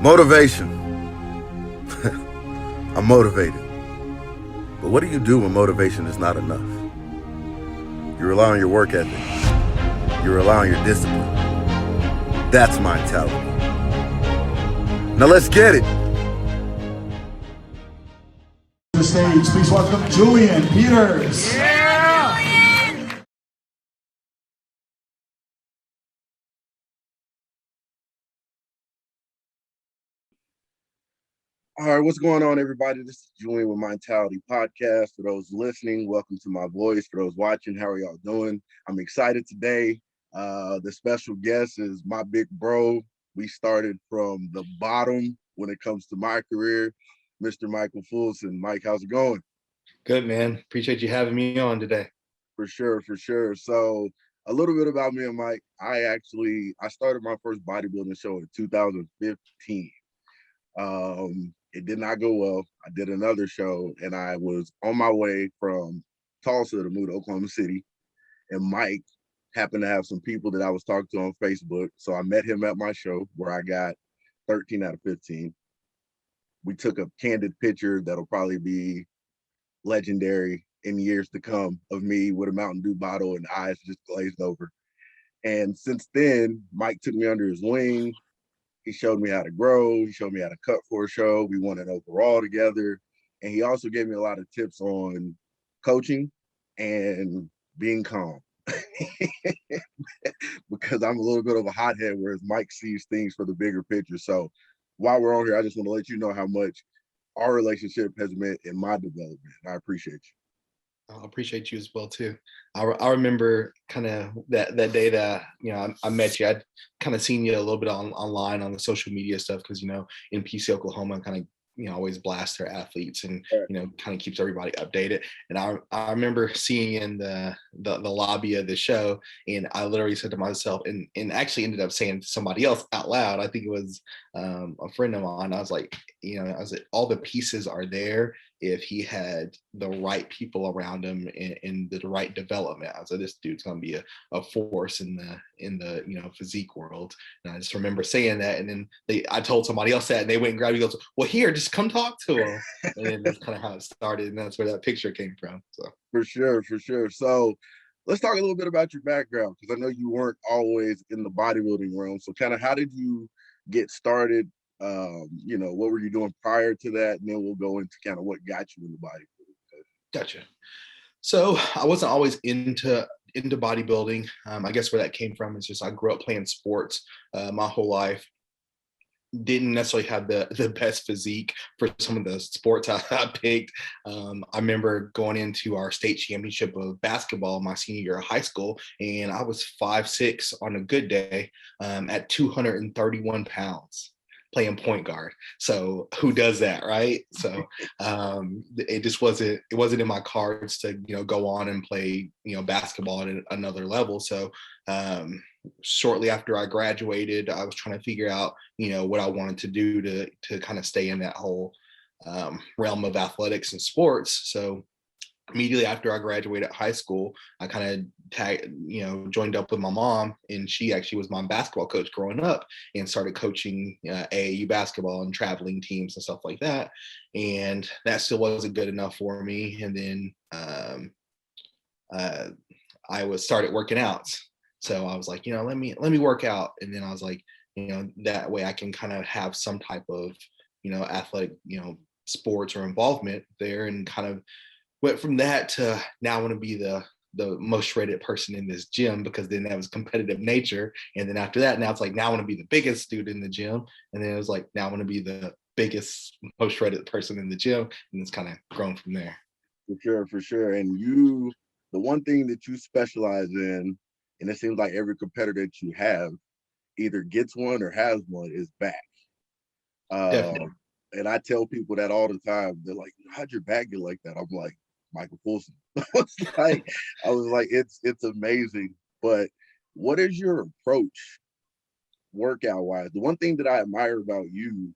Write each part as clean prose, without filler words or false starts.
Motivation. I'm motivated. But what do you do when motivation is not enough? You rely on your work ethic. You rely on your discipline. That's mentality. Now let's get it. To the stage, please welcome Julian Peters. All right, what's going on, everybody? This is Julian with Mentality Podcast. For those listening, welcome to my voice. For those watching, how are y'all doing? I'm excited today. The special guest is my big bro. We started from the bottom when it comes to my career, Mr. Michael Fulson. Mike, how's it going? Good, man. Appreciate you having me on today. For sure. So a little bit about me and Mike. I started my first bodybuilding show in 2015. It did not go well. I did another show and I was on my way from Tulsa to move to Oklahoma City. And Mike happened to have some people that I was talking to on Facebook. So I met him at my show where I got 13 out of 15. We took a candid picture that'll probably be legendary in years to come of me with a Mountain Dew bottle and eyes just glazed over. And since then, Mike took me under his wing. He showed me how to grow. He showed me how to cut for a show. We won an overall together. And he also gave me a lot of tips on coaching and being calm. Because I'm a little bit of a hothead, whereas Mike sees things for the bigger picture. So while we're on here, I just want to let you know how much our relationship has meant in my development. I appreciate you. I appreciate you as well too. I remember kind of that day that I met you. I'd kind of seen you a little bit online on the social media stuff because in PC Oklahoma kind of always blast their athletes and kind of keeps everybody updated. And I remember seeing in the lobby of the show, and I literally said to myself, and actually ended up saying to somebody else out loud, I think it was a friend of mine, I was like, all the pieces are there if he had the right people around him and the right development. I was like, this dude's gonna be a force in the physique world. And I just remember saying that, and then I told somebody else that, and they went and grabbed me. Goes, well, here, just come talk to him. And then that's kind of how it started, and that's where that picture came from. So for sure. So let's talk a little bit about your background, because I know you weren't always in the bodybuilding realm. So kind of how did you get started? What were you doing prior to that? And then we'll go into kind of what got you into bodybuilding. Gotcha. So I wasn't always into bodybuilding. I guess where that came from is just I grew up playing sports my whole life. Didn't necessarily have the best physique for some of the sports I picked. I remember going into our state championship of basketball my senior year of high school, and I was 5'6" on a good day at 231 pounds. Playing point guard. So who does that, right? So it just wasn't in my cards to go on and play basketball at another level. So shortly after I graduated, I was trying to figure out what I wanted to do to kind of stay in that whole realm of athletics and sports. So immediately after I graduated high school, I kind of joined up with my mom, and she actually was my basketball coach growing up, and started coaching AAU basketball and traveling teams and stuff like that. And that still wasn't good enough for me. And then I started working out. So I was like, let me work out. And then I was like, that way I can kind of have some type of, athletic, sports or involvement there, and kind of went from that to now I want to be the most shredded person in this gym, because then that was competitive nature. And then after that, now it's like, now I want to be the biggest dude in the gym. And then it was like, now I want to be the biggest, most shredded person in the gym. And it's kind of grown from there. For sure. And the one thing that you specialize in, and it seems like every competitor that you have either gets one or has one, is back. Definitely. And I tell people that all the time. They're like, how'd your back get like that? I'm like, Michael Fulson. I was like, it's amazing. But what is your approach workout wise? The one thing that I admire about you,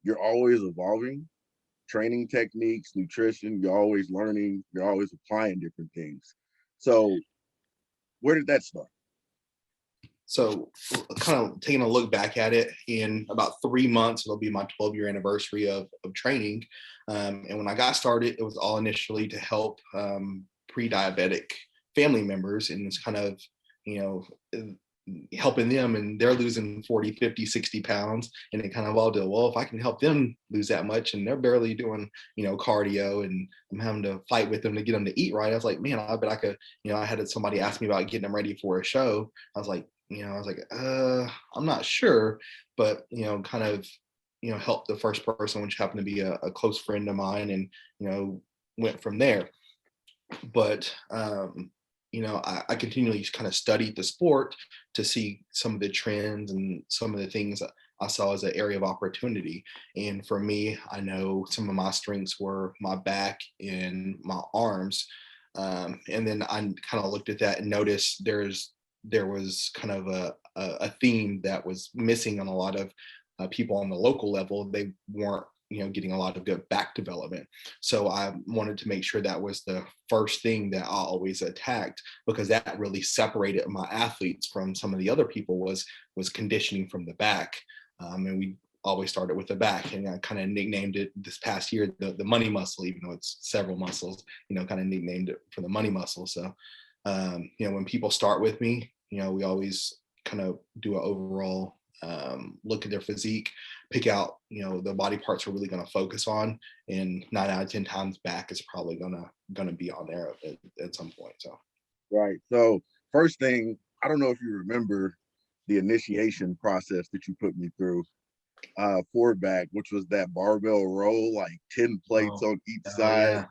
you're always evolving, training techniques, nutrition, you're always learning, you're always applying different things. So where did that start? So kind of taking a look back at it, in about 3 months, it'll be my 12-year anniversary of training. And when I got started, it was all initially to help pre-diabetic family members, and it's kind of, you know, helping them, and they're losing 40, 50, 60 pounds. And it kind of all do, well, if I can help them lose that much and they're barely doing, you know, cardio, and I'm having to fight with them to get them to eat right. I was like, man, I bet I could, you know, I had somebody ask me about getting them ready for a show. I was like, I'm not sure, but, you know, kind of, you know, help the first person, which happened to be a close friend of mine, and, you know, went from there. But, you know, I continually kind of studied the sport to see some of the trends and some of the things that I saw as an area of opportunity. And for me, I know some of my strengths were my back and my arms. And then I kind of looked at that and noticed there was kind of a theme that was missing on a lot of people on the local level. They weren't, you know, getting a lot of good back development. So I wanted to make sure that was the first thing that I always attacked, because that really separated my athletes from some of the other people, was conditioning from the back. And we always started with the back, and I kind of nicknamed it this past year the money muscle, even though it's several muscles, you know, kind of nicknamed it for the money muscle. So you know, when people start with me, you know, we always kind of do an overall look at their physique, pick out, you know, the body parts we're really going to focus on, and 9 out of 10 times back is probably gonna be on there at some point. So Right. So first thing, I don't know if you remember the initiation process that you put me through for back, which was that barbell roll, like 10 plates on each side.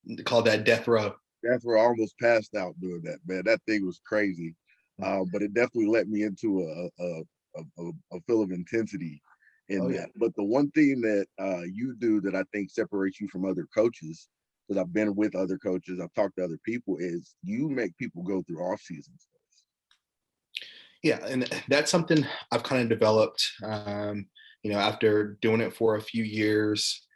yeah, called that death row. That's where I almost passed out doing that, man. That thing was crazy. But it definitely let me into a feel of intensity in Oh yeah. that. But the one thing that you do that I think separates you from other coaches, because I've been with other coaches, I've talked to other people, is you make people go through off seasons. Yeah, and that's something I've kind of developed, you know, after doing it for a few years.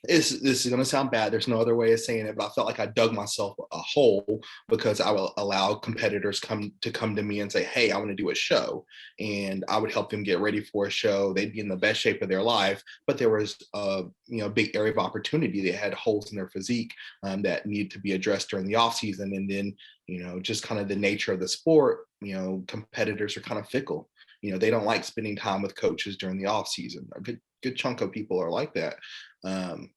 This is going to sound bad. There's no other way of saying it, but I felt like I dug myself a hole, because I will allow competitors come to me and say, "Hey, I want to do a show," and I would help them get ready for a show. They'd be in the best shape of their life, but there was a, you know, big area of opportunity. They had holes in their physique that needed to be addressed during the off season, and then, you know, just kind of the nature of the sport. You know, competitors are kind of fickle. You know, they don't like spending time with coaches during the off season. A good chunk of people are like that.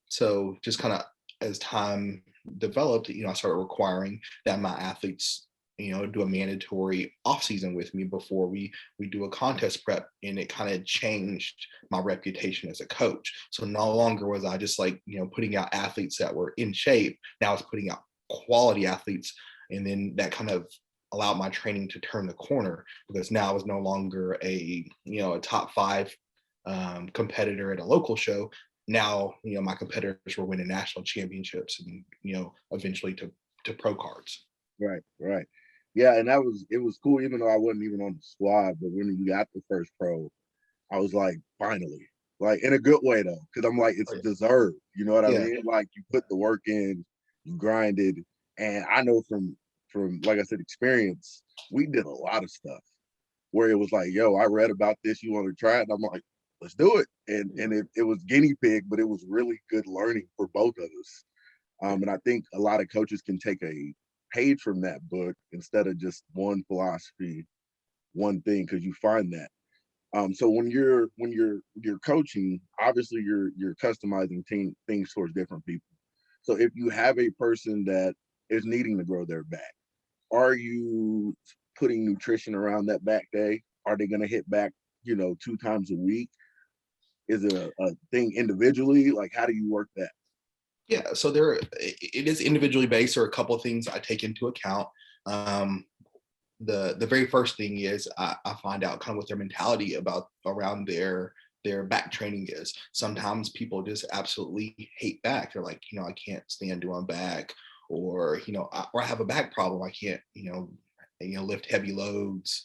So just kind of as time developed, you know, I started requiring that my athletes, you know, do a mandatory off season with me before we do a contest prep, and it kind of changed my reputation as a coach. So no longer was I just like, you know, putting out athletes that were in shape. Now I was putting out quality athletes, and then that kind of allowed my training to turn the corner, because now I was no longer a, you know, a top 5 competitor at a local show. Now, you know, my competitors were winning national championships, and, you know, eventually to pro cards. Right, right. Yeah, and it was cool, even though I wasn't even on the squad, but when we got the first pro, I was like, finally. Like, in a good way though, because I'm like, it's Oh, deserved. You know what I yeah. mean? Like, you put the work in, you grinded, and I know from like I said, experience, we did a lot of stuff where it was like, yo, I read about this, you want to try it? And I'm like, let's do it. And it was guinea pig, but it was really good learning for both of us. And I think a lot of coaches can take a page from that book instead of just one philosophy, one thing, because you find that. So when you're coaching, obviously you're customizing things towards different people. So if you have a person that is needing to grow their back, are you putting nutrition around that back day? Are they going to hit back, you know, 2 times a week? Is it a thing individually? Like, how do you work that? Yeah, so it is individually based. There are a couple of things I take into account. Um, the very first thing is I find out kind of what their mentality about around their back training is. Sometimes people just absolutely hate back. They're like, you know, I can't stand doing back, or, you know, or I have a back problem. I can't, you know, lift heavy loads,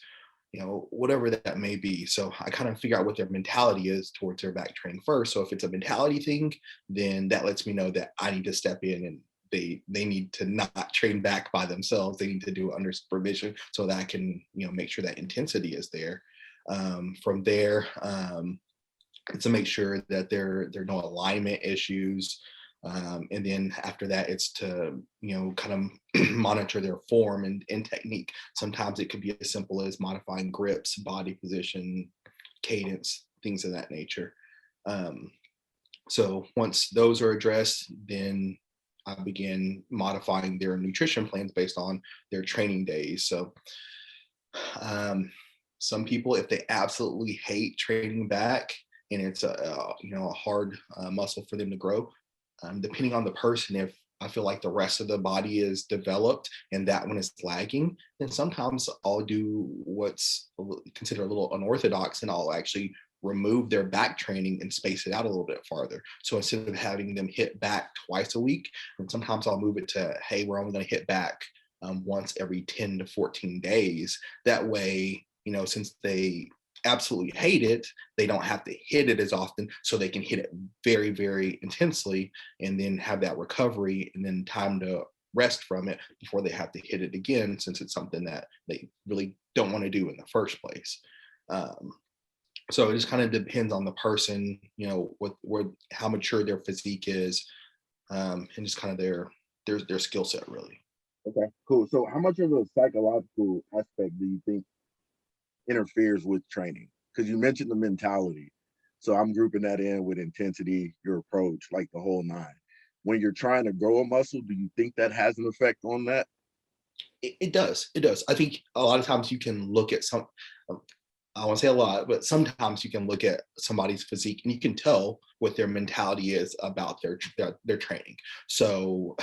you know, whatever that may be. So I kind of figure out what their mentality is towards their back training first. So if it's a mentality thing, then that lets me know that I need to step in and they need to not train back by themselves. They need to do it under supervision so that I can, make sure that intensity is there. From there, to make sure that there are no alignment issues. And then after that, it's to, kind of monitor their form and technique. Sometimes it could be as simple as modifying grips, body position, cadence, things of that nature. So once those are addressed, then I begin modifying their nutrition plans based on their training days. So some people, if they absolutely hate training back and it's a hard muscle for them to grow, depending on the person, if I feel like the rest of the body is developed and that one is lagging, then sometimes I'll do what's considered a little unorthodox, and I'll actually remove their back training and space it out a little bit farther. So instead of having them hit back twice a week, and sometimes I'll move it to, hey, we're only going to hit back once every 10 to 14 days. That way, since they absolutely hate it, they don't have to hit it as often, so they can hit it very, very intensely and then have that recovery and then time to rest from it before they have to hit it again, since it's something that they really don't want to do in the first place. So it just kind of depends on the person, how mature their physique is, and just kind of their skill set, really. Okay, cool. So how much of a psychological aspect do you think interferes with training? Because you mentioned the mentality. So I'm grouping that in with intensity, your approach, like the whole nine. When you're trying to grow a muscle, do you think that has an effect on that? It does. It does. I think a lot of times you can look at I won't say a lot, but sometimes you can look at somebody's physique and you can tell what their mentality is about their training. So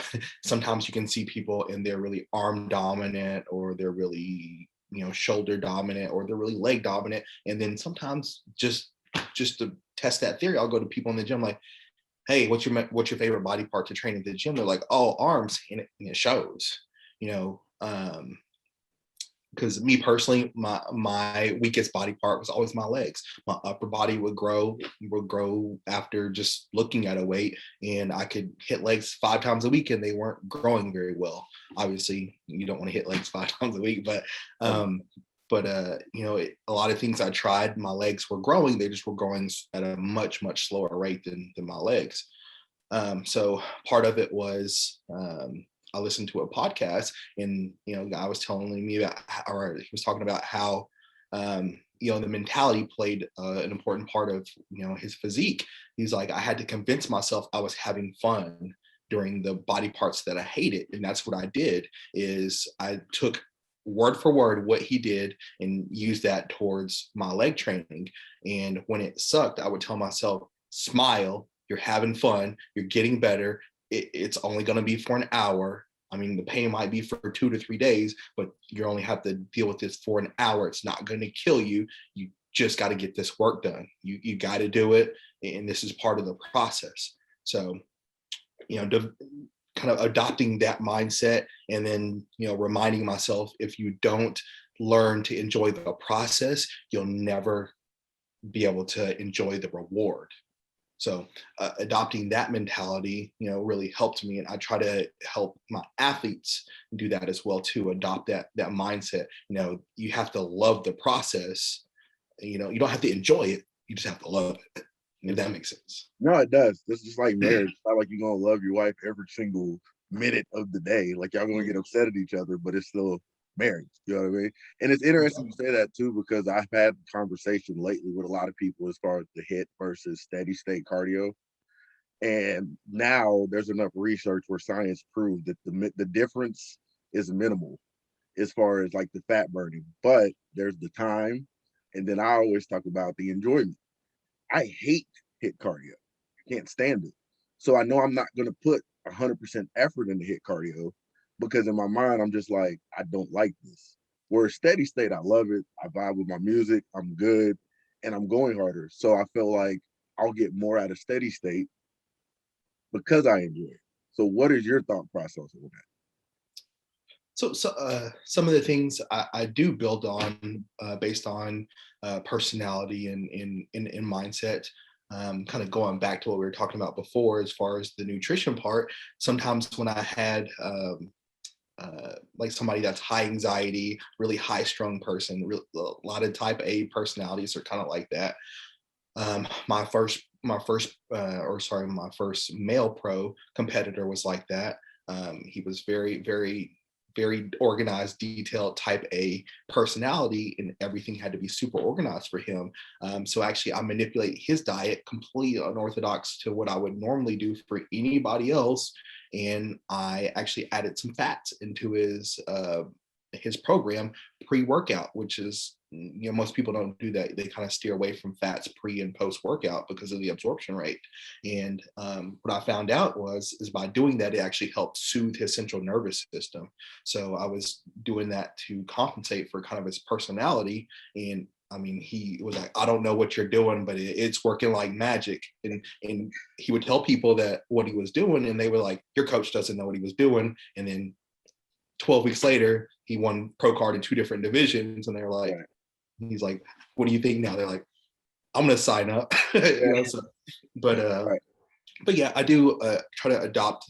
sometimes you can see people and they're really arm dominant, or they're really, shoulder dominant, or they're really leg dominant. And then sometimes just to test that theory, I'll go to people in the gym like, hey, what's your favorite body part to train at the gym? They're like, oh, arms. And it shows, because me personally, my weakest body part was always my legs. My upper body would grow after just looking at a weight, and I could hit legs 5 times a week and they weren't growing very well. Obviously, you don't want to hit legs 5 times a week, but a lot of things I tried, my legs were growing. They just were growing at a much, much slower rate than my legs. So part of it was, I listened to a podcast, and guy was telling me about, or he was talking about how the mentality played an important part of his physique. He's like, I had to convince myself I was having fun during the body parts that I hated, and that's what I did. Is I took word for word what he did and used that towards my leg training. And when it sucked, I would tell myself, smile, you're having fun, you're getting better. It's only going to be for an hour. I mean, the pain might be for 2 to 3 days, but you only have to deal with this for an hour. It's not going to kill you. You just got to get this work done. You got to do it. And this is part of the process. So, kind of adopting that mindset, and then, reminding myself, if you don't learn to enjoy the process, you'll never be able to enjoy the reward. So adopting that mentality, really helped me. And I try to help my athletes do that as well too. Adopt that mindset. You have to love the process. You don't have to enjoy it. You just have to love it. If that makes sense. No, it does. This is just like marriage. It's not like you're gonna love your wife every single minute of the day. Like y'all gonna get upset at each other, but it's still marriage. You know what I mean? And it's interesting you say that too, because I've had conversation lately with a lot of people as far as the HIIT versus steady state cardio. And now there's enough research where science proved that the difference is minimal as far as like the fat burning, but there's the time. And then I always talk about the enjoyment. I hate HIIT cardio. I can't stand it. So I know I'm not going to put 100% effort into HIIT cardio, because in my mind, I'm just like, I don't like this. Whereas steady state, I love it. I vibe with my music. I'm good. And I'm going harder. So I feel like I'll get more out of steady state because I enjoy it. So what is your thought process on that? So some of the things I do build on based on personality and mindset. kind of going back to what we were talking about before, as far as the nutrition part, sometimes when I had like somebody that's high anxiety, really high strung person, a lot of type A personalities are kind of like that. My first male pro competitor was like that. He was very organized, detailed type A personality, and everything had to be super organized for him. So actually I manipulate his diet completely unorthodox to what I would normally do for anybody else. And I actually added some fats into his program pre-workout, which is, most people don't do that. They kind of steer away from fats pre and post workout because of the absorption rate. And what I found out is by doing that, it actually helped soothe his central nervous system. So I was doing that to compensate for kind of his personality. And I mean, he was like, I don't know what you're doing, but it's working like magic. And he would tell people that what he was doing, and they were like, your coach doesn't know what he was doing. And then 12 weeks later, he won pro card in 2 different divisions. And they're like, right. He's like, what do you think now? They're like, I'm going to sign up. Right. But yeah, I do try to adopt,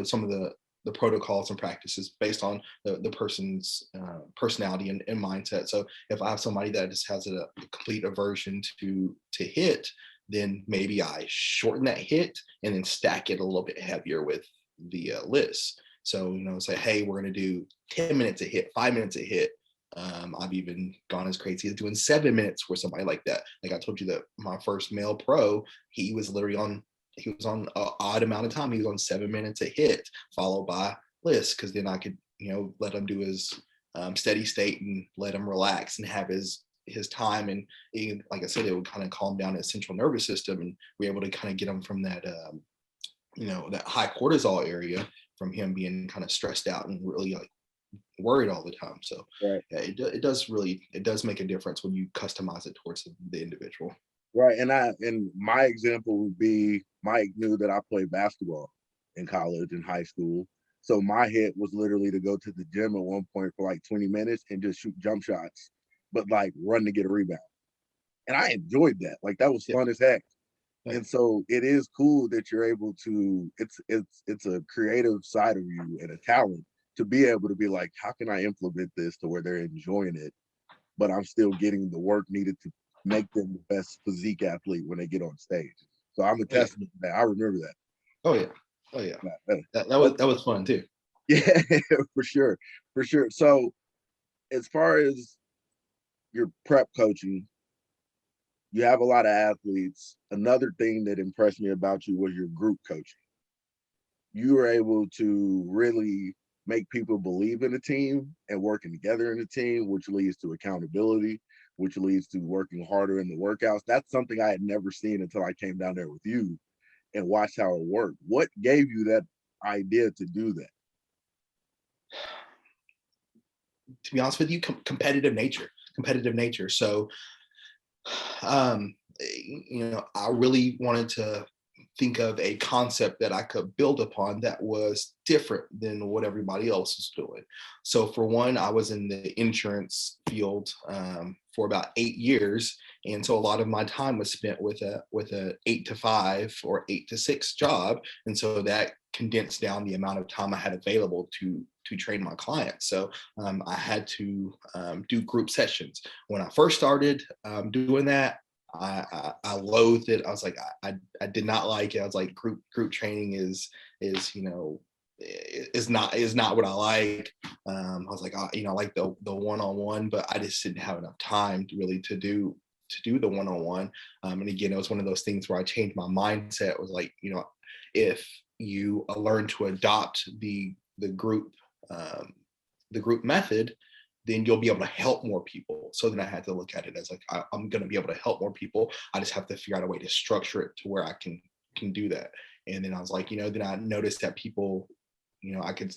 some of the protocols and practices based on the person's personality and mindset. So if I have somebody that just has a complete aversion to HIIT, then maybe I shorten that HIIT and then stack it a little bit heavier with the list. So, say, hey, we're going to do 10 minutes of HIIT, 5 minutes of HIIT. I've even gone as crazy as doing 7 minutes for somebody like that. Like I told you that my first male pro, he was on an odd amount of time. He was on 7 minutes of HIIT followed by list, because then I could, let him do his steady state and let him relax and have his time. And like I said, it would kind of calm down his central nervous system, and we're able to kind of get him from that, that high cortisol area, from him being kind of stressed out and really like worried all the time. So right. Yeah, it does make a difference when you customize it towards the individual. Right. And my example would be, Mike knew that I played basketball in college and high school. So my hit was literally to go to the gym at one point for like 20 minutes and just shoot jump shots, but like run to get a rebound. And I enjoyed that. Like that was fun as heck. And so it is cool that you're able to, it's a creative side of you and a talent to be able to be like, how can I implement this to where they're enjoying it, but I'm still getting the work needed to make them the best physique athlete when they get on stage. So I'm a testament to that. I remember that. Oh yeah. That was fun too. Yeah, for sure. So as far as your prep coaching, you have a lot of athletes. Another thing that impressed me about you was your group coaching. You were able to really make people believe in a team and working together in a team, which leads to accountability, which leads to working harder in the workouts. That's something I had never seen until I came down there with you and watched how it worked. What gave you that idea to do that? To be honest with you, competitive nature. So, I really wanted to think of a concept that I could build upon that was different than what everybody else is doing. So for one, I was in the insurance field for about 8 years. And so a lot of my time was spent with a 8 to 5 or 8 to 6 job. And so that condensed down the amount of time I had available to train my clients. So I had to do group sessions. When I first started doing that, I loathed it. I was like, I did not like it. I was like, group training is not what I like. I was like, I like the one-on-one, but I just didn't have enough time to do the one-on-one. And again, it was one of those things where I changed my mindset. It was like, if you learn to adopt the group method, then you'll be able to help more people. So then I had to look at it as like, I'm going to be able to help more people. I just have to figure out a way to structure it to where I can do that. And then I was like, then I noticed that people, I could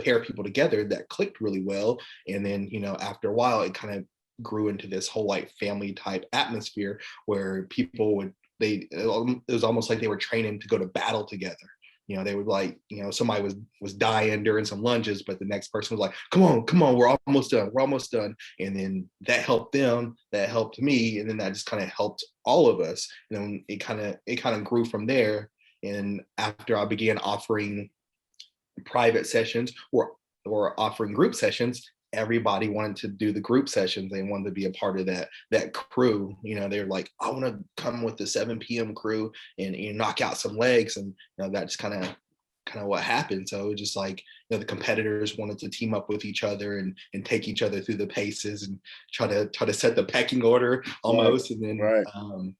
pair people together that clicked really well. And then, after a while, it kind of grew into this whole like family type atmosphere where people it was almost like they were training to go to battle together. they would like, somebody was dying during some lunges, but the next person was like, come on, we're almost done. And then that helped them, that helped me, and then that just kind of helped all of us. And then it kind of grew from there. And after I began offering private sessions or offering group sessions, everybody wanted to do the group sessions. They wanted to be a part of that crew. They're like, I want to come with the 7 p.m. crew and knock out some legs. And that's kind of what happened. So it was just like, the competitors wanted to team up with each other and take each other through the paces and try to set the pecking order almost. Right. And then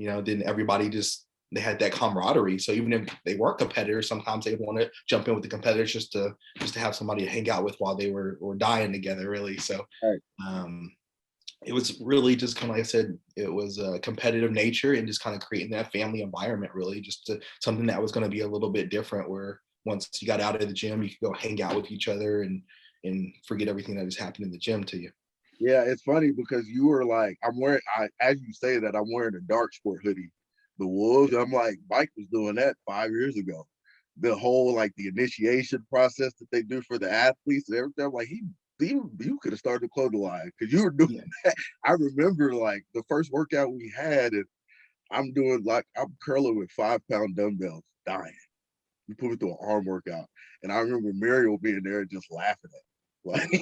Right. then everybody just, they had that camaraderie. So even if they weren't competitors, sometimes they want to jump in with the competitors just to have somebody to hang out with while they were dying together, really. So Right. it was really just kind of, like I said, it was a competitive nature and just kind of creating that family environment, really, just something that was going to be a little bit different, where once you got out of the gym, you could go hang out with each other and forget everything that just happened in the gym to you. Yeah, it's funny because you were like, as you say that, I'm wearing a dark sport hoodie, the Wolves. I'm like, Mike was doing that 5 years ago. The whole like the initiation process that they do for the athletes and everything. I'm like, you could have started a clothing line because you were doing that. I remember like the first workout we had, and I'm curling with 5-pound dumbbells, dying. You put me through an arm workout, and I remember Muriel being there and just laughing at me. Like,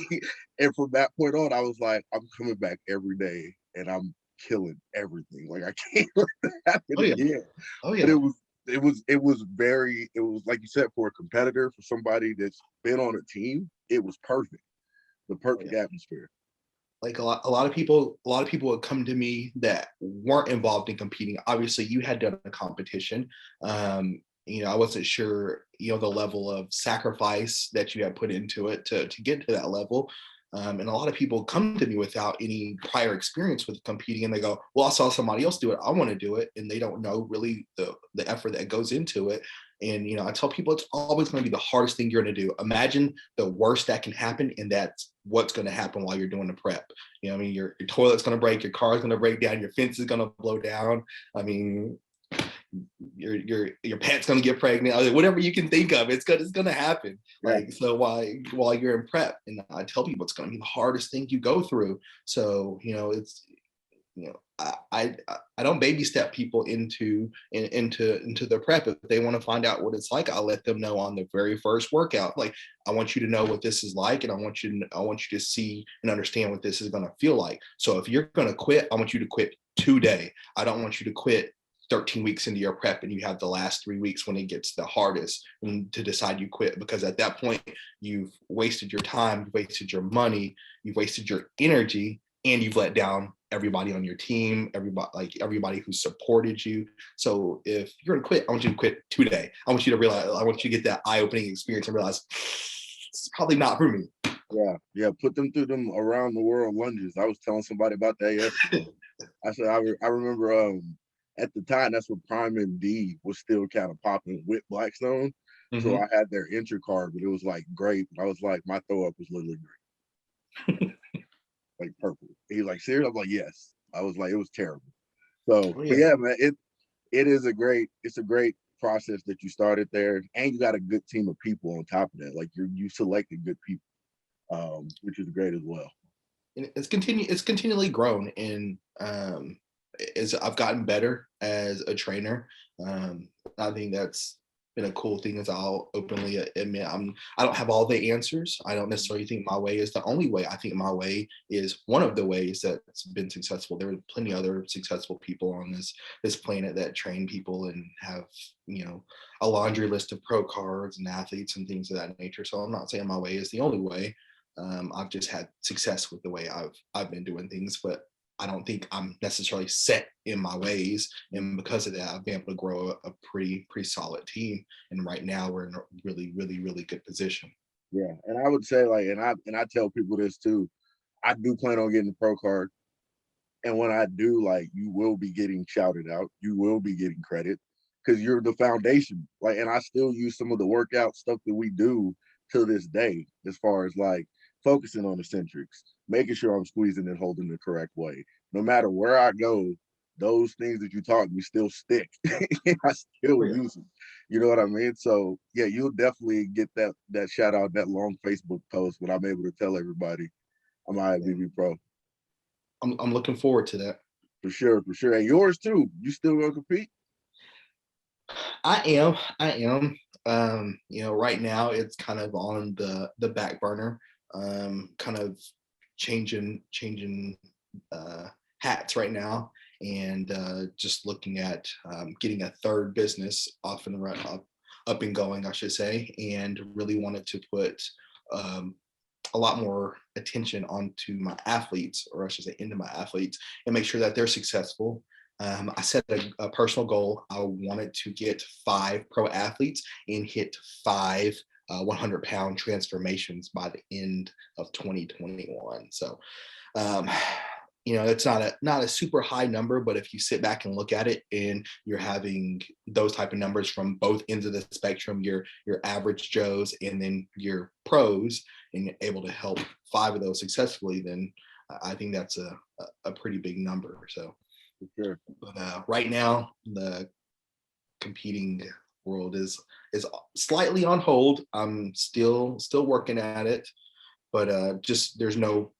and from that point on, I was like, I'm coming back every day, and I'm killing everything. Like, I can't let that happen Oh yeah. again. Oh But yeah. it was like you said, for a competitor, for somebody that's been on a team, it was perfect. The perfect atmosphere. Like a lot of people would come to me that weren't involved in competing. Obviously you had done a competition. I wasn't sure, the level of sacrifice that you had put into it to get to that level. And a lot of people come to me without any prior experience with competing, and they go, well, I saw somebody else do it, I want to do it. And they don't know really the effort that goes into it. And I tell people it's always going to be the hardest thing you're going to do. Imagine the worst that can happen, and that's what's going to happen while you're doing the prep. Your toilet's going to break, your car's going to break down, your fence is going to blow down. I mean, your pet's going to get pregnant. Whatever you can think of, it's gonna happen. Yeah. Like, so while you're in prep, and I tell people it's going to be the hardest thing you go through. So it's I don't baby step people into the prep. If they want to find out what it's like, I'll let them know on the very first workout. Like, I want you to know what this is like, and I want you to see and understand what this is going to feel like. So if you're going to quit, I want you to quit today. I don't want you to quit 13 weeks into your prep and you have the last 3 weeks when it gets the hardest and to decide you quit, because at that point you've wasted your time, you've wasted your money, you've wasted your energy, and you've let down everybody on your team, everybody who supported you. So if you're gonna quit, I want you to quit today. I want you to get that eye-opening experience and realize it's probably not for me. Yeah. Put them through them around the world lunges. I was telling somebody about that yesterday. I said I remember at the time, that's when Prime MD was still kind of popping with Blackstone. Mm-hmm. So I had their entry card, but it was like great. I was like, my throw up was literally green. Like purple. He's like, serious? I'm like, yes. I was like, it was terrible. So but yeah, man, it's a great process that you started there. And you got a good team of people on top of that. Like you selected good people, which is great as well. And it's continually grown, and as I've gotten better as a trainer. I think that's been a cool thing, as I'll openly admit. I don't have all the answers. I don't necessarily think my way is the only way. I think my way is one of the ways that's been successful. There are plenty of other successful people on this planet that train people and have, a laundry list of pro cards and athletes and things of that nature. So I'm not saying my way is the only way. I've just had success with the way I've been doing things, but I don't think I'm necessarily set in my ways. And because of that, I've been able to grow a pretty solid team. And right now we're in a really, really, really good position. Yeah. And I would say, like, and I tell people this too, I do plan on getting the pro card. And when I do, like, you will be getting shouted out. You will be getting credit because you're the foundation. Like, and I still use some of the workout stuff that we do to this day, as far as like focusing on eccentrics, making sure I'm squeezing and holding the correct way. No matter where I go, those things that you taught me still stick. I still use them. You know what I mean? So yeah, you'll definitely get that shout out, that long Facebook post when I'm able to tell everybody I'm Imdb Pro. I'm looking forward to that. For sure, for sure. And yours too. You still gonna compete? I am. Right now it's kind of on the back burner. Kind of changing hats right now, and just looking at getting a third business up and going, I should say, and really wanted to put a lot more attention onto my athletes, or I should say into my athletes, and make sure that they're successful. I set a personal goal. I wanted to get 5 pro athletes and hit 5 100-pound transformations by the end of 2021. So, it's not a super high number, but if you sit back and look at it, and you're having those type of numbers from both ends of the spectrum, your average Joes and then your pros, and you're able to help 5 of those successfully, then I think that's a pretty big number. So, sure. But right now the competing world is slightly on hold. I'm still working at it, but just there's no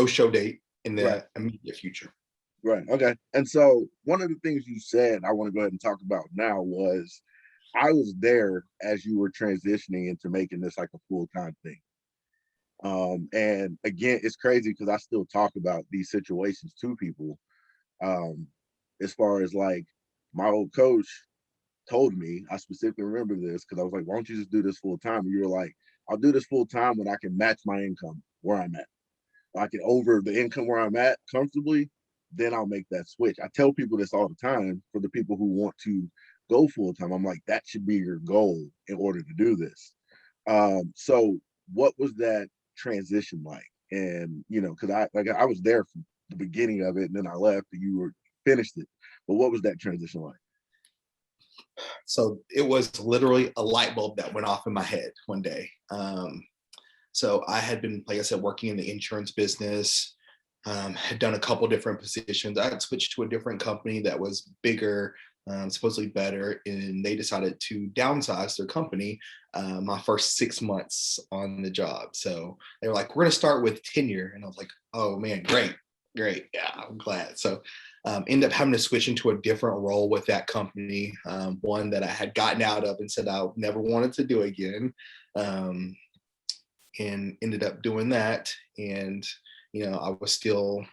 show date in the immediate future. Right. Okay. And so one of the things you said I want to go ahead and talk about now was I was there as you were transitioning into making this like a full-time thing. And again, it's crazy because I still talk about these situations to people. As far as like my old coach told me, I specifically remember this because I was like, why don't you just do this full time? And you were like, I'll do this full time when I can match my income where I'm at. If I can over the income where I'm at comfortably, then I'll make that switch. I tell people this all the time for the people who want to go full time. I'm like, that should be your goal in order to do this. So what was that transition like? And because I was there from the beginning of it, and then I left, and you were finished it. But what was that transition like? So it was literally a light bulb that went off in my head one day. So I had been, like I said, working in the insurance business, had done a couple different positions. I had switched to a different company that was bigger, supposedly better, and they decided to downsize their company my first 6 months on the job. So they were like, we're going to start with tenure. And I was like, oh man, great. Yeah, I'm glad. So ended up having to switch into a different role with that company, one that I had gotten out of and said I never wanted to do again. And ended up doing that. And, I was still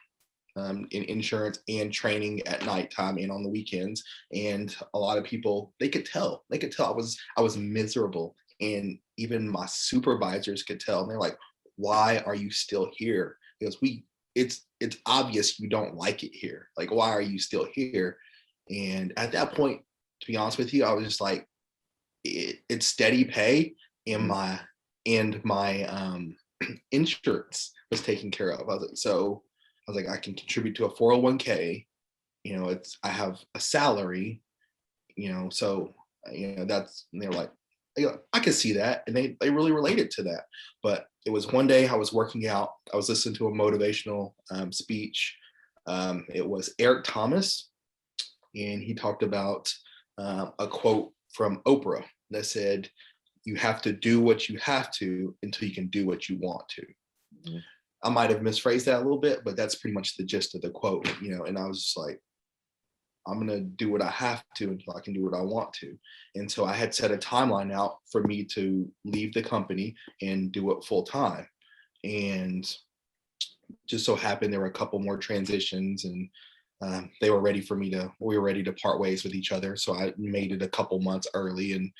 in insurance and training at nighttime and on the weekends. And a lot of people, they could tell I was miserable. And even my supervisors could tell. And they're like, why are you still here? Because it's obvious you don't like it here. Like, why are you still here? And at that point, to be honest with you, I was just like, it's steady pay, and my insurance was taken care of. I was like, I can contribute to a 401k. I have a salary. So that's, and they're like, I could see that, and they really related to that. But it was one day I was working out. I was listening to a motivational speech. It was Eric Thomas, and he talked about a quote from Oprah that said, you have to do what you have to until you can do what you want to. Mm-hmm. I might have misphrased that a little bit, but that's pretty much the gist of the quote, and I was just like, I'm going to do what I have to until I can do what I want to. And so I had set a timeline out for me to leave the company and do it full time. And just so happened there were a couple more transitions, and we were ready to part ways with each other. So I made it a couple months early and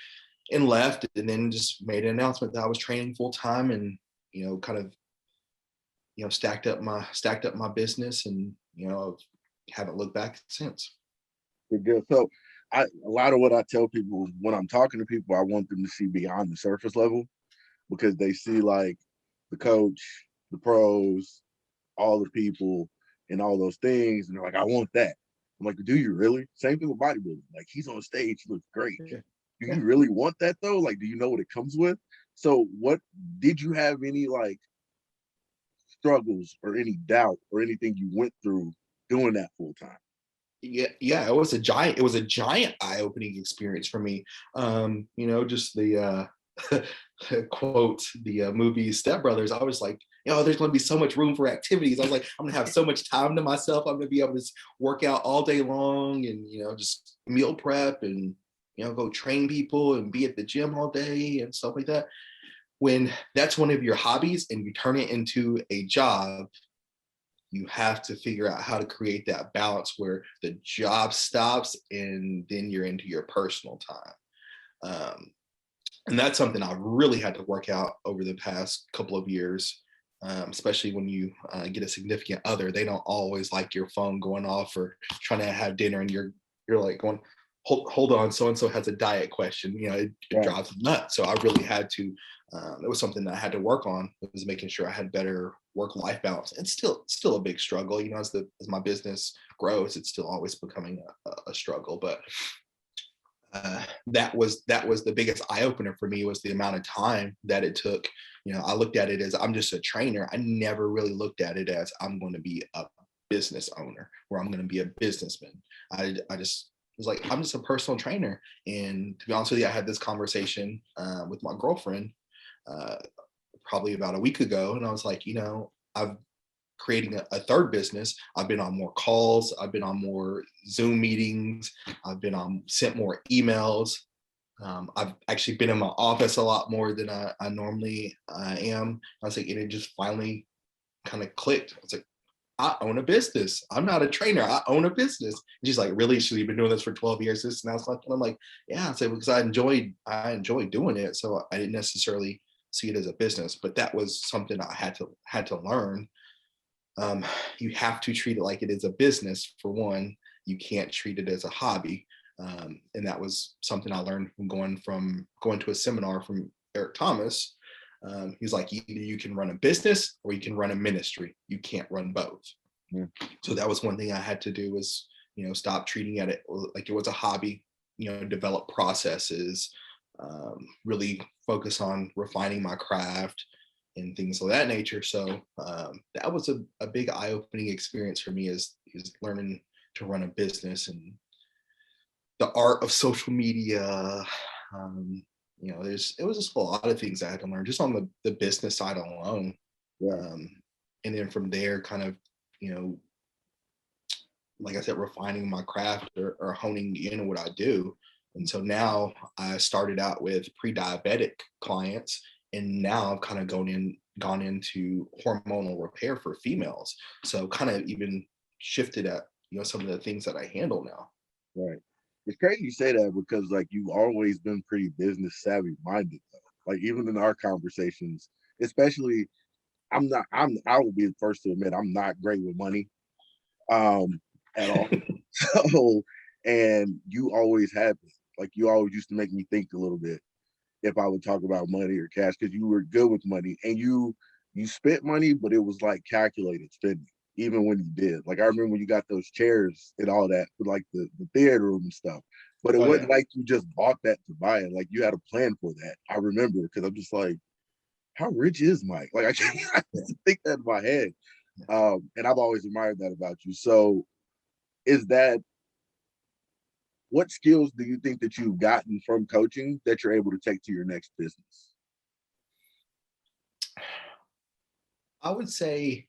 left, and then just made an announcement that I was training full time, and kind of stacked up my business, and haven't looked back since. Good. So a lot of what I tell people when I'm talking to people, I want them to see beyond the surface level, because they see like the coach, the pros, all the people, and all those things, and they're like, I want that. I'm like, do you really? Same thing with bodybuilding. Like, he's on stage, he looks great. Yeah. Do you really want that though? Like, do you know what it comes with? So what did you have any like struggles or any doubt or anything you went through doing that full time? yeah, it was a giant eye-opening experience for me. Just the quote, the movie Step Brothers. I was like, there's going to be so much room for activities. I was like, I'm gonna have so much time to myself. I'm gonna be able to work out all day long and just meal prep and go train people and be at the gym all day and stuff like that. When that's one of your hobbies and you turn it into a job, you have to figure out how to create that balance where the job stops and then you're into your personal time. And that's something I've really had to work out over the past couple of years, especially when you get a significant other. They don't always like your phone going off or trying to have dinner and you're like going, hold on, so-and-so has a diet question. It drives them nuts. So I really had to, it was something that I had to work on, was making sure I had better work-life balance. It's still a big struggle, as my business grows, it's still always becoming a struggle. But that was the biggest eye-opener for me, was the amount of time that it took. I looked at it as I'm just a trainer. I never really looked at it as I'm going to be a business owner or I'm going to be a businessman. I just was like, I'm just a personal trainer. And to be honest with you, I had this conversation with my girlfriend probably about a week ago. And I was like, I've creating a third business. I've been on more calls. I've been on more Zoom meetings. I've been sent more emails. I've actually been in my office a lot more than I normally am. I was like, and it just finally kind of clicked. I was like, I own a business. I'm not a trainer. I own a business. And she's like, really? So you've been doing this for 12 years? This and that's like, and I'm like, yeah. I said, because I enjoyed doing it. So I didn't necessarily see it as a business, but that was something I had to learn. You have to treat it like it is a business, for one. You can't treat it as a hobby. And that was something I learned from going to a seminar from Eric Thomas. He's like, either you can run a business or you can run a ministry. You can't run both. Yeah. So that was one thing I had to do, was, stop treating it like it was a hobby, develop processes, really focus on refining my craft and things of that nature. So that was a big eye-opening experience for me, is learning to run a business and the art of social media. It was just a lot of things I had to learn just on the business side alone. Yeah. And then from there, kind of, like I said, refining my craft or honing in on what I do. And so now I started out with pre-diabetic clients, and now I've kind of gone into hormonal repair for females. So kind of even shifted at, some of the things that I handle now. Right. It's crazy you say that, because like you've always been pretty business savvy minded though. Like even in our conversations, especially, I will be the first to admit I'm not great with money at all. So, and you always have been. Like you always used to make me think a little bit if I would talk about money or cash, because you were good with money and you spent money, but it was like calculated spending, even when you did. Like I remember when you got those chairs and all that for like the theater room and stuff, but it wasn't like you just bought that to buy it. Like you had a plan for that. I remember, because I'm just like, how rich is Mike? Like I just think that in my head. And I've always admired that about you. So what skills do you think that you've gotten from coaching that you're able to take to your next business? I would say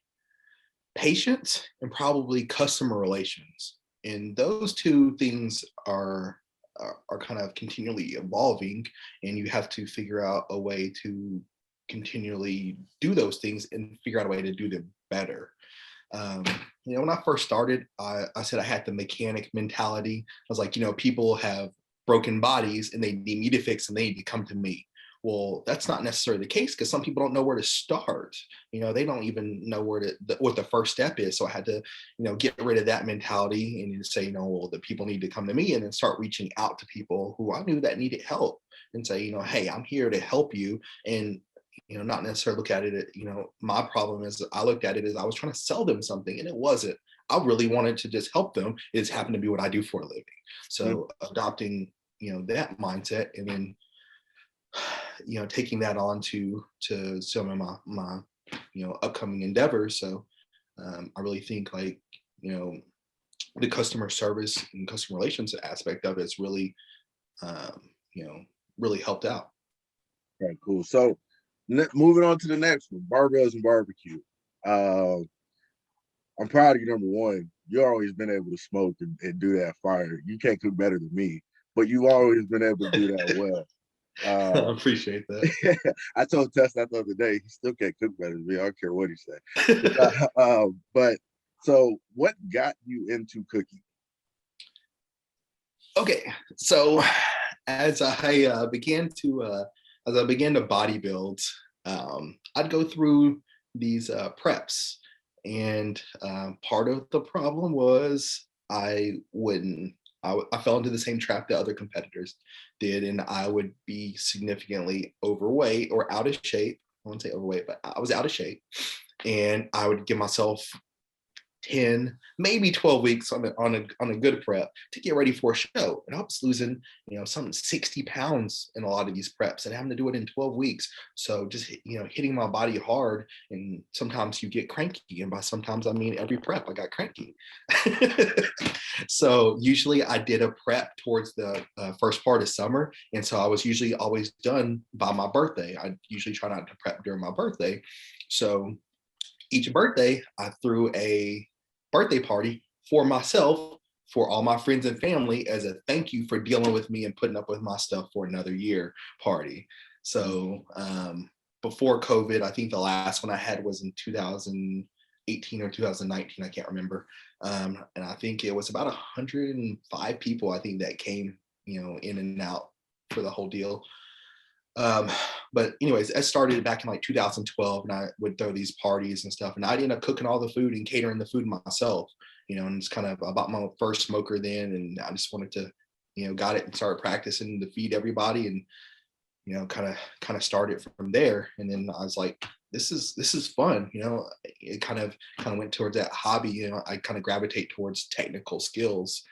patience and probably customer relations. And those two things are kind of continually evolving, and you have to figure out a way to continually do those things and figure out a way to do them better. When I first started, I said I had the mechanic mentality. I was like, people have broken bodies and they need me to fix them. They need to come to me. Well, that's not necessarily the case, because some people don't know where to start. They don't even know what the first step is. So I had to, get rid of that mentality and say, well, the people need to come to me, and then start reaching out to people who I knew that needed help and say, hey, I'm here to help you. And not necessarily look at it, my problem is I looked at it as I was trying to sell them something, and it wasn't. I really wanted to just help them. It's happened to be what I do for a living. So adopting, that mindset, and then, taking that on to some of my upcoming endeavors. So I really think, like, the customer service and customer relations aspect of it has really, you know, really helped out. Okay, cool. So moving on to the next one, Barbells and BBQ. I'm proud of you. Number one, you've always been able to smoke and do that fire. You can't cook better than me, but you've always been able to do that well. I appreciate that. I told Tess that the other day. He still can't cook better than me. I don't care what he said. But so, what got you into cooking? Okay, so as I began to bodybuild, I'd go through these preps, and part of the problem was I fell into the same trap that other competitors did, and I would be significantly overweight or out of shape. I wouldn't say overweight, but I was out of shape, and I would give myself 10, maybe 12 weeks on a good prep to get ready for a show. And I was losing, some 60 pounds in a lot of these preps and having to do it in 12 weeks. So just, hitting my body hard. And sometimes you get cranky. And by sometimes, I mean every prep I got cranky. So usually I did a prep towards the first part of summer. And so I was usually always done by my birthday. I usually try not to prep during my birthday. So each birthday, I threw a birthday party for myself, for all my friends and family, as a thank you for dealing with me and putting up with my stuff for another year party. So before COVID, I think the last one I had was in 2018 or 2019, I can't remember. And I think it was about 105 people, I think, that came, in and out for the whole deal. But anyways, I started back in like 2012, and I would throw these parties and stuff, and I'd end up cooking all the food and catering the food myself, and it's kind of, I bought my first smoker then, and I just wanted to, got it and started practicing to feed everybody, and, kind of started from there. And then I was like, this is fun. It kind of went towards that hobby. I kind of gravitate towards technical skills.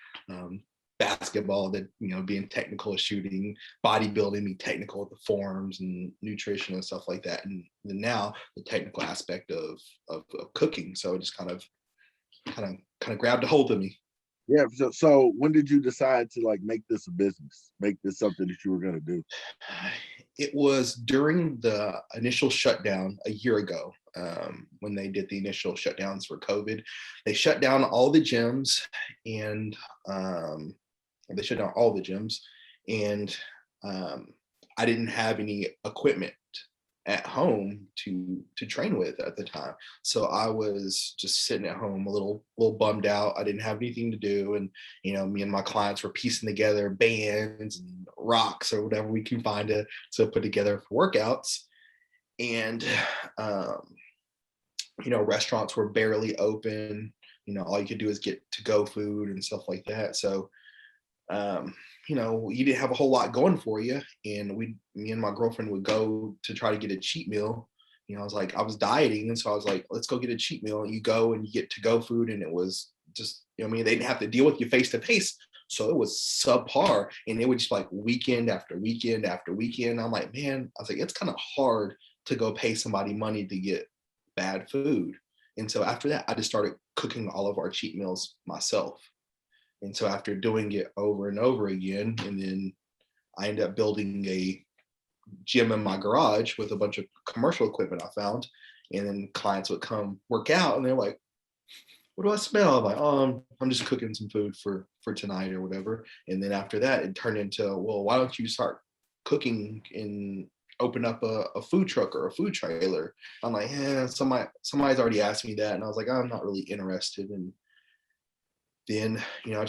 Basketball, that being technical as shooting, bodybuilding, be technical at the forms and nutrition and stuff like that, and then now the technical aspect of cooking. So it just kind of grabbed a hold of me. Yeah. So when did you decide to like make this a business, make this something that you were going to do? It was during the initial shutdown a year ago, when they did the initial shutdowns for COVID. They shut down all the gyms, and they shut down all the gyms, and I didn't have any equipment at home to train with at the time. So I was just sitting at home a little bummed out. I didn't have anything to do. And, me and my clients were piecing together bands and rocks or whatever we can find to put together for workouts. And, restaurants were barely open. All you could do is get to-go food and stuff like that. So, you didn't have a whole lot going for you. And me and my girlfriend would go to try to get a cheat meal. I was dieting. And so I was like, let's go get a cheat meal. And you go and you get to-go food. And it was just, they didn't have to deal with you face to face. So it was subpar. And it was just like weekend after weekend after weekend. I'm like, man, I was like, it's kind of hard to go pay somebody money to get bad food. And so after that, I just started cooking all of our cheat meals myself. And so after doing it over and over again, and then I ended up building a gym in my garage with a bunch of commercial equipment I found. And then clients would come work out and they're like, what do I smell? I'm like, I'm just cooking some food for tonight or whatever. And then after that, it turned into, well, why don't you start cooking and open up a food truck or a food trailer? I'm like, somebody's already asked me that. And I was like, I'm not really interested. And then, I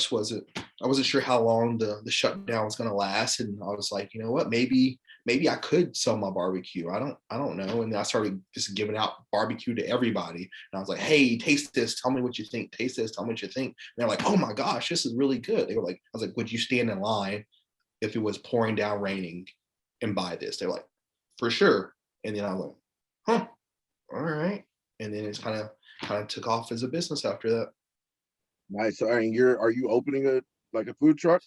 wasn't sure how long the shutdown was going to last. And I was like, you know what, maybe I could sell my barbecue. I don't know. And then I started just giving out barbecue to everybody. And I was like, hey, taste this. Tell me what you think. Taste this. Tell me what you think. And they're like, oh my gosh, this is really good. They were like, I was like, would you stand in line if it was pouring down raining and buy this? They're like, for sure. And then I was like, huh, all right. And then it's kind of took off as a business after that. Nice. So, are you opening a food truck?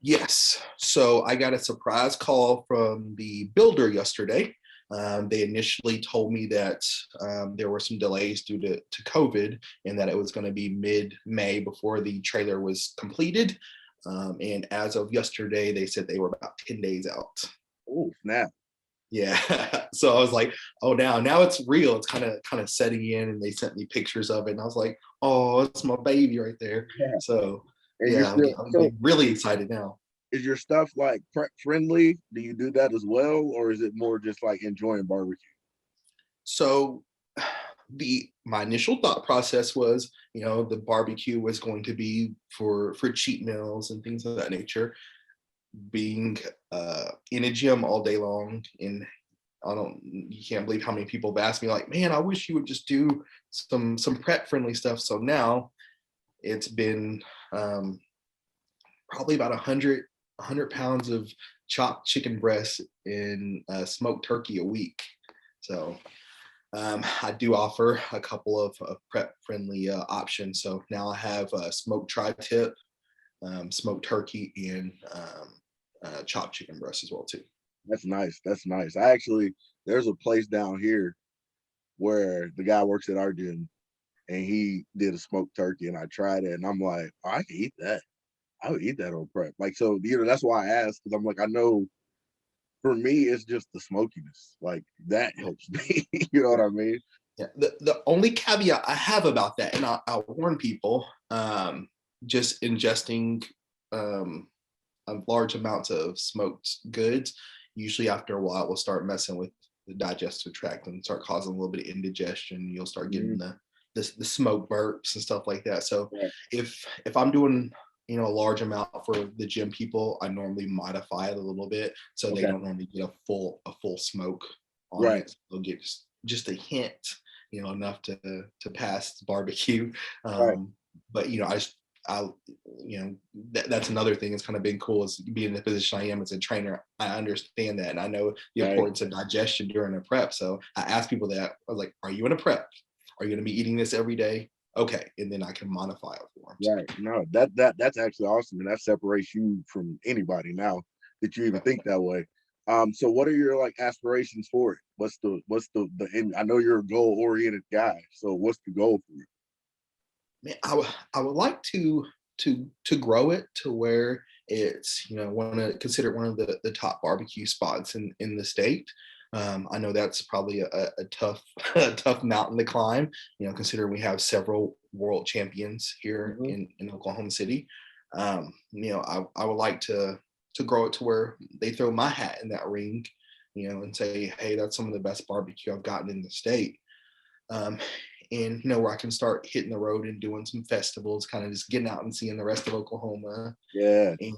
Yes. So I got a surprise call from the builder yesterday. They initially told me that there were some delays due to COVID, and that it was going to be mid-May before the trailer was completed. And as of yesterday, they said they were about 10 days out. Oh, snap. Yeah. So I was like, oh, now it's real. It's kind of setting in, and they sent me pictures of it, and I was like, oh, it's my baby right there. Yeah. So And yeah, I'm so getting really excited now. is your stuff like prep friendly? Do you do that as well, or is it more just like enjoying barbecue? So my initial thought process was, the barbecue was going to be for cheat meals and things of that nature. Being in a gym all day long, and you can't believe how many people have asked me, like, man, I wish you would just do some prep friendly stuff. So now it's been probably about 100 pounds of chopped chicken breast and smoked turkey a week. So I do offer a couple of prep friendly options. So now I have smoked tri-tip, smoked turkey, and chopped chicken breast as well too. That's nice. That's nice. There's a place down here where the guy works at our gym, and he did a smoked turkey, and I tried it, and I'm like, oh, I can eat that. I would eat that on prep. Like, so, that's why I asked, because I'm like, I know for me, it's just the smokiness. Like, that helps me. You know what I mean? Yeah. The only caveat I have about that, and I'll warn people, just ingesting large amounts of smoked goods, usually after a while, will start messing with the digestive tract and start causing a little bit of indigestion. You'll start getting the smoke burps and stuff like that. So Yeah. if I'm doing a large amount for the gym people, I normally modify it a little bit so they don't normally get a full smoke on it. So they'll get just a hint, enough to pass barbecue. But that's another thing that's kind of been cool, is being in the position I am as a trainer. I understand that, and I know the importance of digestion during a prep. So I ask people that. I was like, are you in a prep? Are you going to be eating this every day? Okay, and then I can modify it for them. Right. No, that's actually awesome, and that separates you from anybody now that you even think that way. So what are your like aspirations for it? What's the end? I know you're a goal oriented guy, so what's the goal for you? Man, I would like to grow it to where it's, want to consider it one of the top barbecue spots in the state. I know that's probably a tough a tough mountain to climb, considering we have several world champions here in Oklahoma City. I would like to grow it to where they throw my hat in that ring, and say, hey, that's some of the best barbecue I've gotten in the state. And where I can start hitting the road and doing some festivals, kind of just getting out and seeing the rest of Oklahoma. Yeah. And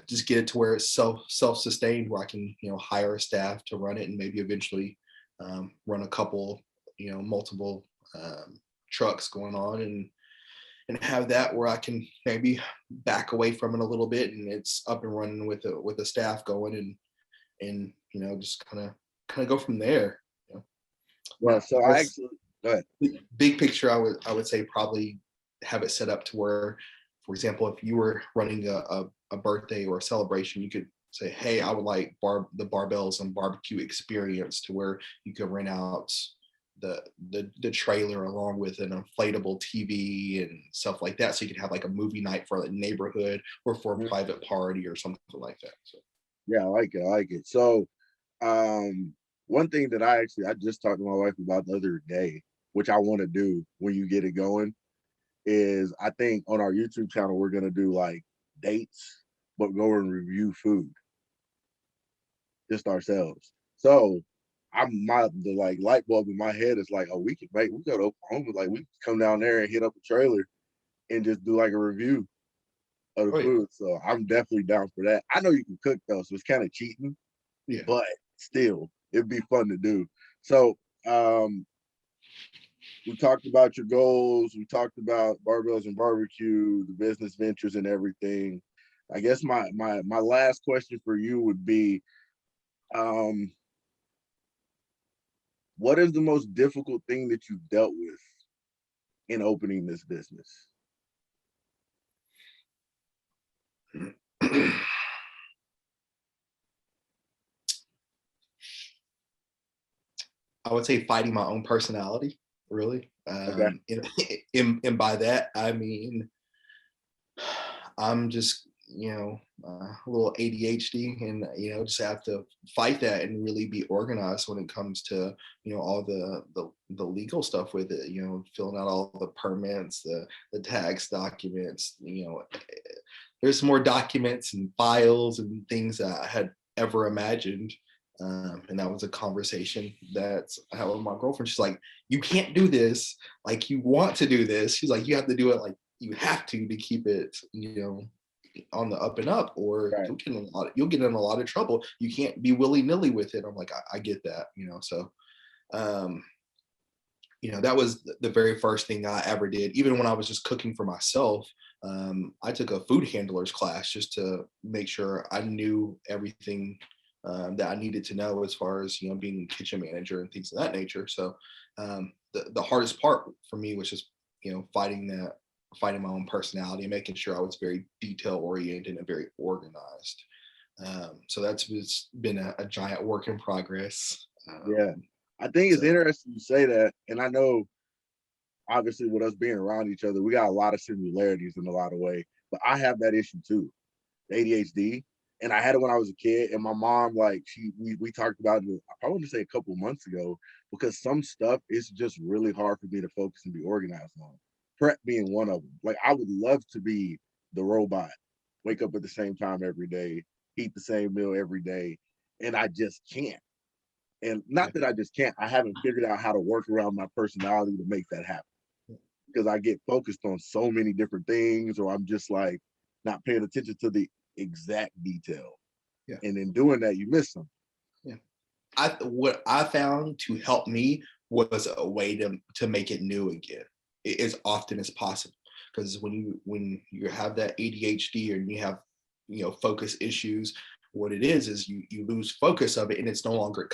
just get it to where it's self-sustained, where I can hire a staff to run it, and maybe eventually run a couple, multiple trucks going on, and have that where I can maybe back away from it a little bit, and it's up and running with a staff going, and just kind of go from there. Well, so I actually go ahead. Big picture, I would say probably have it set up to where, for example, if you were running a birthday or a celebration, you could say, hey, I would like the Barbells and BBQ experience, to where you could rent out the trailer along with an inflatable TV and stuff like that, so you could have like a movie night for a neighborhood or for a private party or something like that. So yeah, I like it. So one thing that I just talked to my wife about the other day, which I want to do when you get it going, is I think on our YouTube channel we're gonna do like dates, but go and review food just ourselves. So the like light bulb in my head is like, oh, we go to Oklahoma, like we can come down there and hit up a trailer and just do like a review of the food. So I'm definitely down for that. I know you can cook though, so it's kind of cheating, but still it'd be fun to do. So we talked about your goals, we talked about Barbells and BBQ, the business ventures and everything. I guess my last question for you would be, what is the most difficult thing that you've dealt with in opening this business? I would say fighting my own personality, really. Okay. And by that, I mean, I'm just, a little ADHD, and, just have to fight that and really be organized when it comes to, all the legal stuff with it, filling out all the permits, the tax documents, there's more documents and files and things that I had ever imagined. And that was a conversation that I had with my girlfriend. She's like, you can't do this like you want to do this. She's like, you have to do it like you have to keep it, on the up and up, or Right. you'll get in a lot of trouble. You can't be willy-nilly with it. I'm like, I get that, so um that was the very first thing I ever did. Even when I was just cooking for myself, I took a food handlers class just to make sure I knew everything that I needed to know as far as being a kitchen manager and things of that nature. So the hardest part for me was just fighting my own personality and making sure I was very detail oriented and very organized. So that's been a giant work in progress. Yeah. I think it's So interesting you say that. And I know obviously with us being around each other, we got a lot of similarities in a lot of ways. But I have that issue too, ADHD. And I had it when I was a kid. And my mom, like, we talked about it, I want to say a couple months ago, because some stuff is just really hard for me to focus and be organized on. Prep being one of them. Like, I would love to be the robot, wake up at the same time every day, eat the same meal every day, and I just can't. And not that I just can't, I haven't figured out how to work around my personality to make that happen, because I get focused on so many different things, or I'm just like not paying attention to the exact detail. yeah, And in doing that, you miss them. yeah. What I found to help me was a way to make it new again, as often as possible. Because when you have that ADHD, and you have focus issues, what it is you lose focus of it, and it's no longer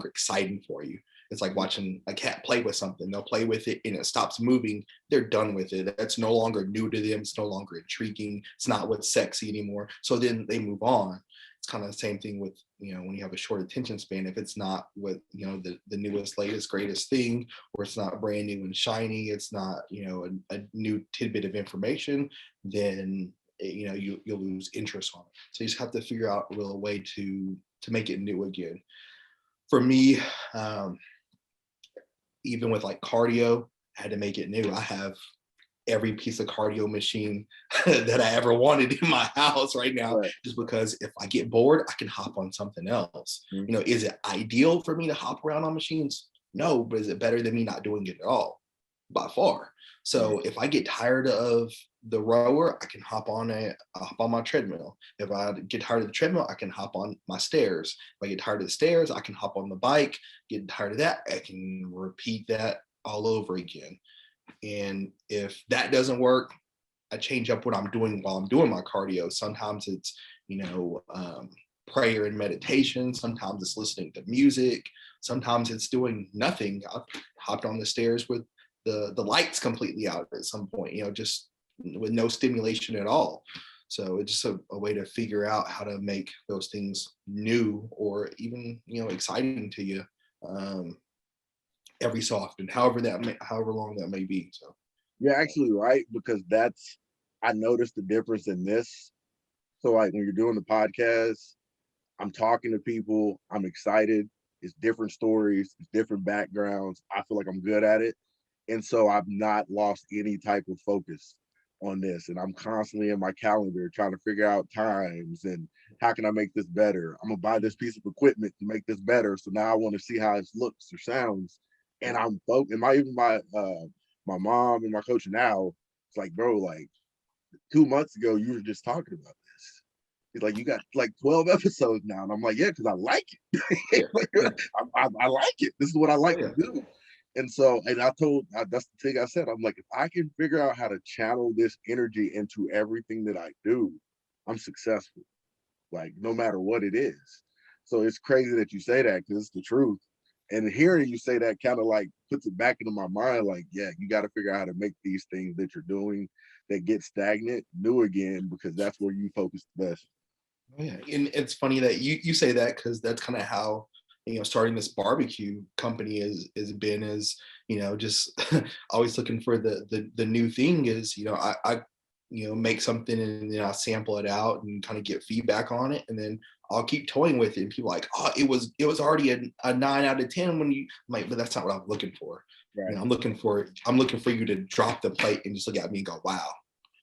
exciting for you. It's like watching a cat play with something. They'll play with it and it stops moving. They're done with it. That's no longer new to them. It's no longer intriguing. It's not what's sexy anymore. So then they move on. It's kind of the same thing with, when you have a short attention span. If it's not what, the newest, latest, greatest thing, or it's not brand new and shiny, it's not, a new tidbit of information, then, you'll lose interest on it. So you just have to figure out a little way to make it new again. For me, even with like cardio, I had to make it new. I have every piece of cardio machine that I ever wanted in my house right now, Right. just because if I get bored, I can hop on something else. Mm-hmm. Is it ideal for me to hop around on machines? No, but is it better than me not doing it at all? By far. So if I get tired of the rower, I can hop on my treadmill. If I get tired of the treadmill, I can hop on my stairs. If I get tired of the stairs, I can hop on the bike. Getting tired of that, I can repeat that all over again. And if that doesn't work, I change up what I'm doing while I'm doing my cardio. Sometimes it's, prayer and meditation. Sometimes it's listening to music. Sometimes it's doing nothing. I've hopped on the stairs with the lights completely out at some point, just with no stimulation at all. So it's just a way to figure out how to make those things new, or even, exciting to you. Every so often, however long that may be. So You're actually right, because I noticed the difference in this. So like when you're doing the podcast, I'm talking to people, I'm excited. It's different stories, it's different backgrounds. I feel like I'm good at it. And so I've not lost any type of focus on this. And I'm constantly in my calendar trying to figure out times and how can I make this better? I'm gonna buy this piece of equipment to make this better. So now I want to see how it looks or sounds. And I'm focused. And my mom and my coach now, it's like, bro, like 2 months ago, you were just talking about this. He's like, you got like 12 episodes now. And I'm like, yeah, because I like it. I like it. This is what I like to do. And so, and that's the thing I said. I'm like, if I can figure out how to channel this energy into everything that I do, I'm successful. Like, no matter what it is. So it's crazy that you say that, because it's the truth. And hearing you say that kind of like puts it back into my mind. Like, yeah, you got to figure out how to make these things that you're doing that get stagnant new again, because that's where you focus the best. Oh, yeah, and it's funny that you say that, because that's kind of how starting this barbecue company is been is, just always looking for the new thing is, I make something and then I'll sample it out and kind of get feedback on it. And then I'll keep toying with it. And people are like, oh, it was already a 9 out of 10 when I'm like, but that's not what I'm looking for. Right. I'm looking for you to drop the plate and just look at me and go, wow,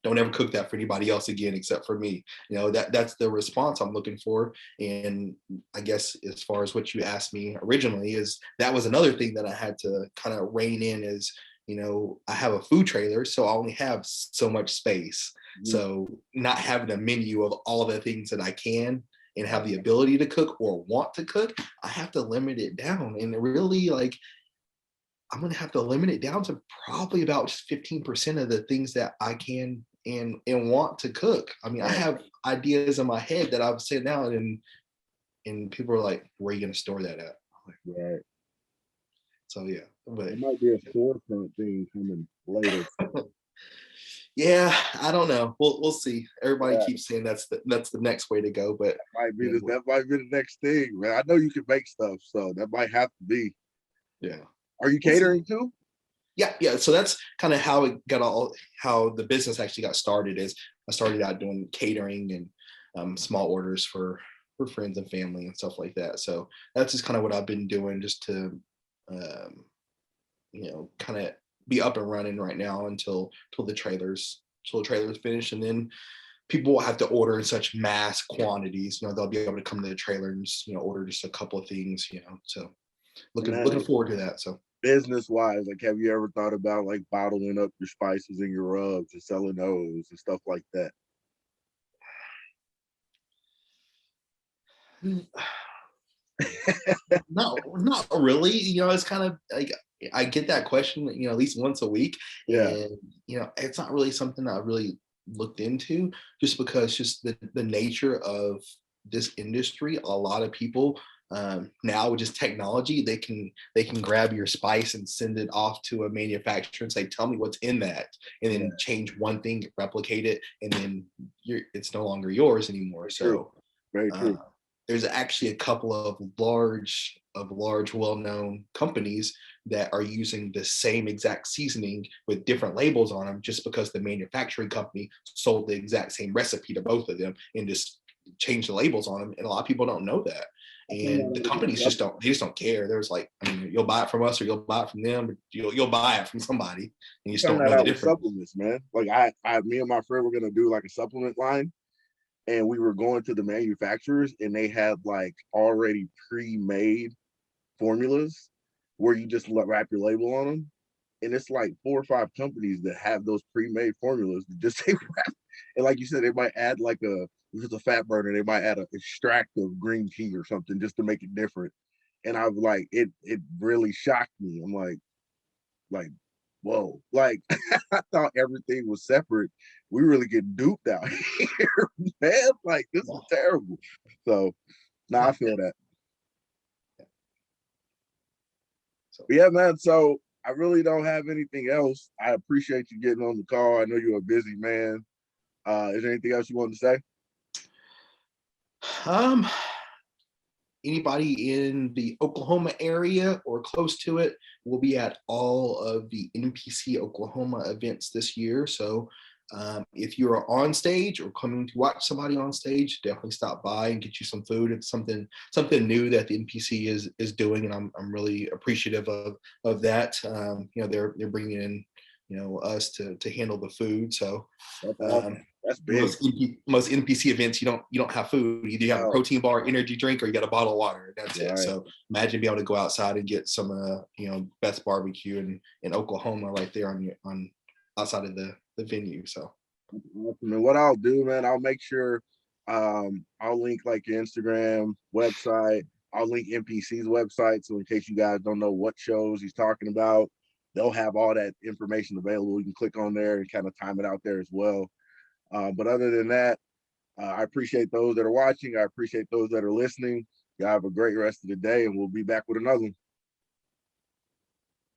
don't ever cook that for anybody else again except for me. That's the response I'm looking for. And I guess as far as what you asked me originally is, that was another thing that I had to kind of rein in is, I have a food trailer, so I only have so much space. Mhm. So not having a menu of all the things that I can and have the ability to cook or want to cook, I have to limit it down. And really, like, I'm going to have to limit it down to probably about just 15% of the things that I can and want to cook. I mean, I have ideas in my head that I've said now, and people are like, where are you going to store that at? Right. So yeah, but It might be a storefront thing coming later. yeah, I don't know. We'll see. Everybody Yeah. keeps saying that's the next way to go, but That might be the next thing, man. I know you can make stuff, so that might have to be. yeah. Are you catering too? Yeah. So that's kind of how how the business actually got started. Is I started out doing catering and small orders for friends and family and stuff like that. So that's just kind of what I've been doing, just to kind of be up and running right now until the trailers finish, and then people will have to order in such mass quantities. They'll be able to come to the trailer and just, order just a couple of things. So looking forward to that. So business wise, like, have you ever thought about like bottling up your spices and your rubs and selling those and stuff like that? no, not really. It's kind of like I get that question, at least once a week, Yeah. and it's not really something that I really looked into, just because just the nature of this industry. A lot of people now with just technology, they can grab your spice and send it off to a manufacturer and say, tell me what's in that, and then change one thing, replicate it, and then it's no longer yours anymore. True. So Very true. there's actually a couple of large well-known companies that are using the same exact seasoning with different labels on them, just because the manufacturing company sold the exact same recipe to both of them and just changed the labels on them. And a lot of people don't know that. And the companies just don't care. There's like, you'll buy it from us or you'll buy it from them, but you'll buy it from somebody, and you just don't know the difference. Supplements, man. Like me and my friend were gonna do like a supplement line, and we were going to the manufacturers, and they had like already pre-made formulas where you just wrap your label on them, and it's like 4 or 5 companies that have those pre-made formulas that just say wrap. And like you said, they might add like if it's a fat burner, they might add an extract of green tea or something just to make it different. And I was like, it really shocked me. I'm like, whoa, like I thought everything was separate. We really get duped out here, man. Like, this is terrible. So I feel that. But yeah, man. So I really don't have anything else. I appreciate you getting on the call. I know you're a busy man. Is there anything else you want to say? Anybody in the Oklahoma area or close to it will be at all of the NPC Oklahoma events this year. So if you are on stage or coming to watch somebody on stage, definitely stop by and get you some food. It's something new that the NPC is doing, and I'm really appreciative of that. They're bringing in us to handle the food. So that's big. Most NPC events, you don't have food. Either you have a protein bar, energy drink, or you got a bottle of water. That's it. So imagine being able to go outside and get some best barbecue in Oklahoma right there on outside of the venue. So and what I'll do, man, I'll make sure I'll link like your Instagram website. I'll link NPC's website, so in case you guys don't know what shows he's talking about, they'll have all that information available. You can click on there and kind of time it out there as well. But other than that, I appreciate those that are watching. I appreciate those that are listening. Y'all have a great rest of the day, and we'll be back with another one.